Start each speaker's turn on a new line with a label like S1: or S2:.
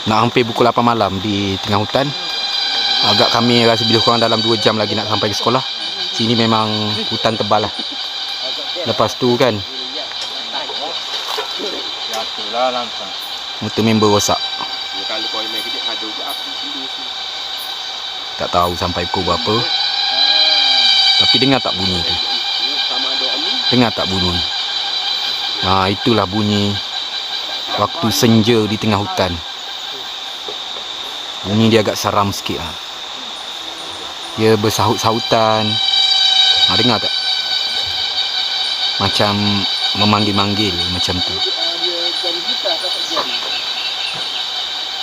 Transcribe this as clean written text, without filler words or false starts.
S1: Nak hampir pukul 8 malam di tengah hutan. Agak kami rasa lebih kurang dalam 2 jam lagi nak sampai ke sekolah. Sini memang hutan tebal lah. Lepas tu kan, motor member rosak. Tak tahu sampai pukul berapa. Tapi dengar tak bunyi tu? Dengar tak bunyi? Nah, itulah bunyi waktu senja di tengah hutan. Bunyi dia agak seram sikit lah. Dia bersahut-sahutan. Dengar tak? Macam memanggil-manggil macam tu.